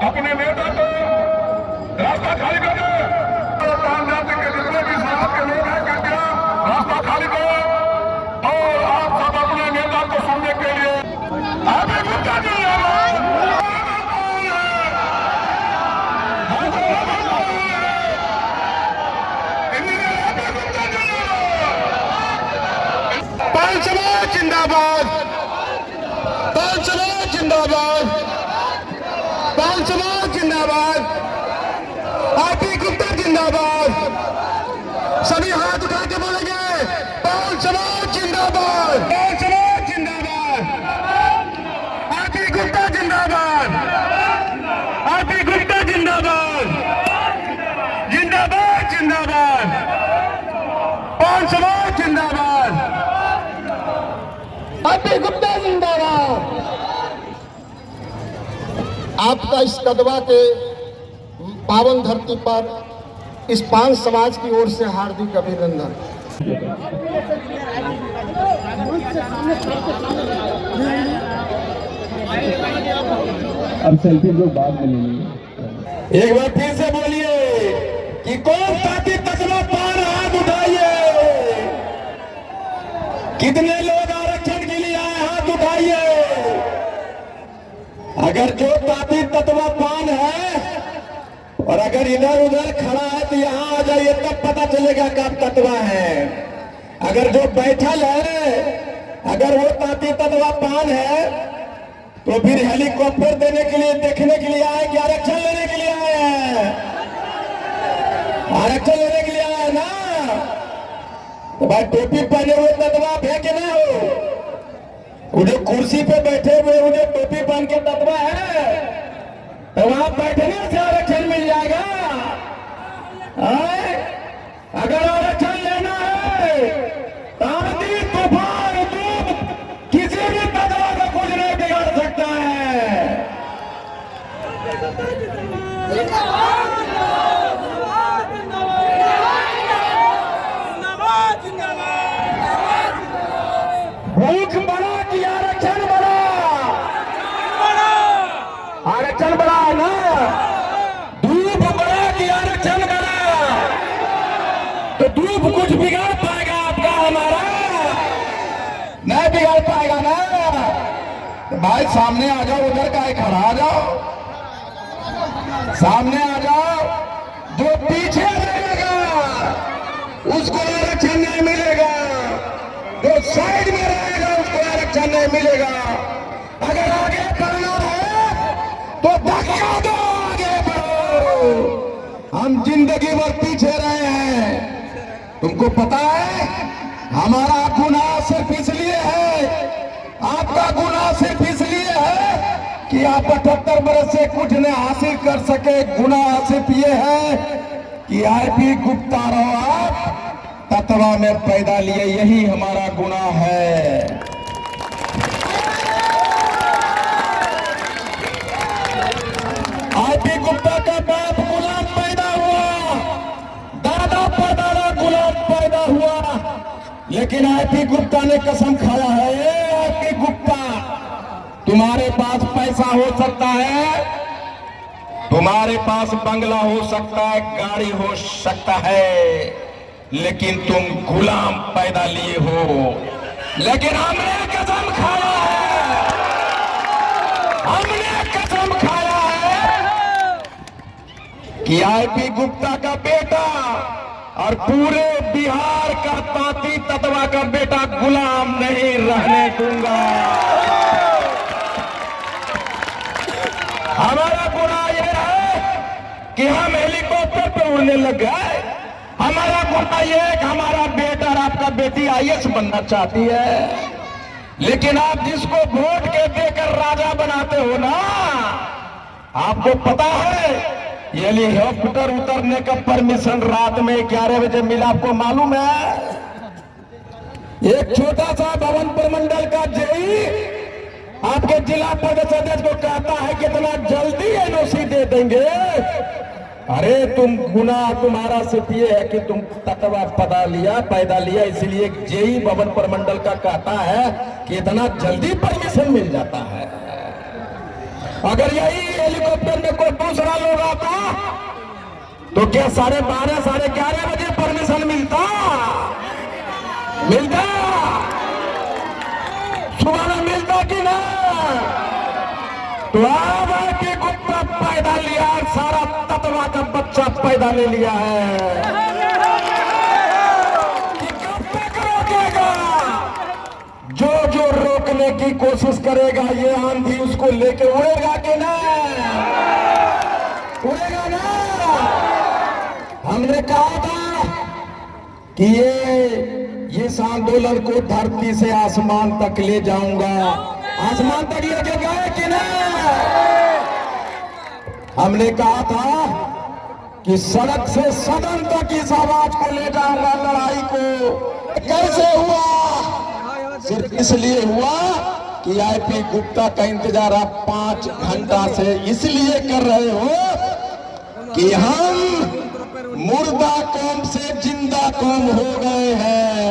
अपने नेता को रास्ता खाली कर दे। जाति के जितने भी समाज के लोग हैं, कृपया रास्ता खाली करो और आप सब अपने नेता को सुनने के लिए आगे गुप्ता जी पाल समाज जिंदाबाद, पाल समाज जिंदाबाद, पाल समाज जिंदाबाद, आरपी गुप्ता जिंदाबाद। सभी हाथ उठा के बोलेंगे पाल समाज जिंदाबाद, पाल समाज जिंदाबाद, आरपी गुप्ता जिंदाबाद, आरपी गुप्ता जिंदाबाद, जिंदाबाद जिंदाबाद, पाल समाज जिंदाबाद, आरपी गुप्ता जिंदाबाद। आपका इस कदवा के पावन धरती पर इस पान समाज की ओर से हार्दिक अभिनंदन। अब सेल्फी जो बाद में लेंगे। एक बार फिर से बोलिए कि कौन ताकि तकवा पान हाथ उठाइए। कितने लोग आरक्षण के लिए आए हाथ उठाइए। अगर जो ताकि तत्वा पान है और अगर इधर उधर खड़ा है तो यहाँ आ जाइए, तब पता चलेगा कि आप तत्वा है। अगर जो बैठल है अगर वो ताकि तत्वा पान है तो फिर हेलीकॉप्टर देने के लिए देखने के लिए आए कि आरक्षण लेने के लिए आए हैं। आरक्षण लेने के लिए आए ना, तो भाई टोपी पहने हुए तत्वा आप है कि नहीं हो। वो जो कुर्सी पे बैठे हुए वो जो टोपी पहन के तत्वा है तो वहां बैठने से आरक्षण मिल जाएगा। अगर आरक्षण लेना है तो आंधी तूफान धूप किसी भी तत्वा को कुछ नहीं बिगाड़ सकता है। भूख बढ़ा कि आरक्षण बढ़ा? आरक्षण बढ़ा है ना। धूप बढ़ा कि आरक्षण बढ़ा? तो धूप कुछ बिगाड़ पाएगा आपका हमारा? नहीं बिगाड़ पाएगा ना। तो भाई सामने आ जाओ, उधर का है खड़ा आ जाओ, सामने आ जाओ। जो पीछे रहेगा उसको आरक्षण नहीं मिलेगा, जो साइड में रहेगा उसको आरक्षण नहीं मिलेगा। अगर आगे बढ़ना है तो धक्का दो, आगे बढ़ो। हम जिंदगी भर पीछे रहे हैं। तुमको पता है हमारा गुनाह सिर्फ इसलिए है, आपका गुनाह सिर्फ इसलिए है कि आप 78 बरस से कुछ न हासिल कर सके। गुनाह सिर्फ ये है कि आरपी गुप्ता रहो आप तत्वा में पैदा लिए, यही हमारा गुनाह है। आरपी गुप्ता का बाप गुलाम पैदा हुआ, दादा परदादा गुलाम पैदा हुआ, लेकिन आरपी गुप्ता ने कसम खाया है। आरपी गुप्ता, तुम्हारे पास पैसा हो सकता है, तुम्हारे पास बंगला हो सकता है, गाड़ी हो सकता है, लेकिन तुम गुलाम पैदा लिए हो। लेकिन हमने कसम खाया है, हमने कसम खाया है कि आरपी गुप्ता का बेटा और पूरे बिहार का तांती तत्वा का बेटा गुलाम नहीं रहने दूंगा। हमारा गुनाह यह है कि हम हेलीकॉप्टर पे उड़ने लग गए। हमारा गुनाह यह है कि हमारा बेटा और आपका बेटी IAS बनना चाहती है, लेकिन आप जिसको वोट के देकर राजा बनाते हो ना, आपको पता है ये हेलीकॉप्टर उतरने का परमिशन रात में 11 बजे मिला, आपको मालूम है? एक छोटा सा भवन प्रमंडल का जेई आपके जिला परिषद अध्यक्ष को कहता है कितना जल्दी NOC दे देंगे। अरे तुम गुनाह तुम्हारा सिर्फ ये है कि तुम तत्वा पैदा लिया, इसलिए जेई भवन प्रमंडल का कहता है कि इतना जल्दी परमिशन मिल जाता है। अगर यही हेलीकॉप्टर में कोई दूसरा लोग आता तो क्या 12:30 11:30 बजे परमिशन मिलता सुबह में मिलता कि ना? तो अब कि कुत्ता पैदा लिया, सारा तत्वा का बच्चा पैदा ले लिया है कि कब तक रोकेगा? जो रोकने की कोशिश करेगा ये आंधी उसको लेके उड़ेगा कि ना? उड़ेगा ना? हमने कहा था कि इस आंदोलन को धरती से आसमान तक ले जाऊंगा। आसमान तक लेके गए कि ना? हमने कहा था कि सड़क से सदन तक इस आवाज को ले जाऊंगा, लड़ाई को। कैसे हुआ? सिर्फ इसलिए हुआ कि आईपी गुप्ता का इंतजार आप 5 घंटा से इसलिए कर रहे हो कि हम मुर्दा कौम से जिंदा कौम हो गए हैं।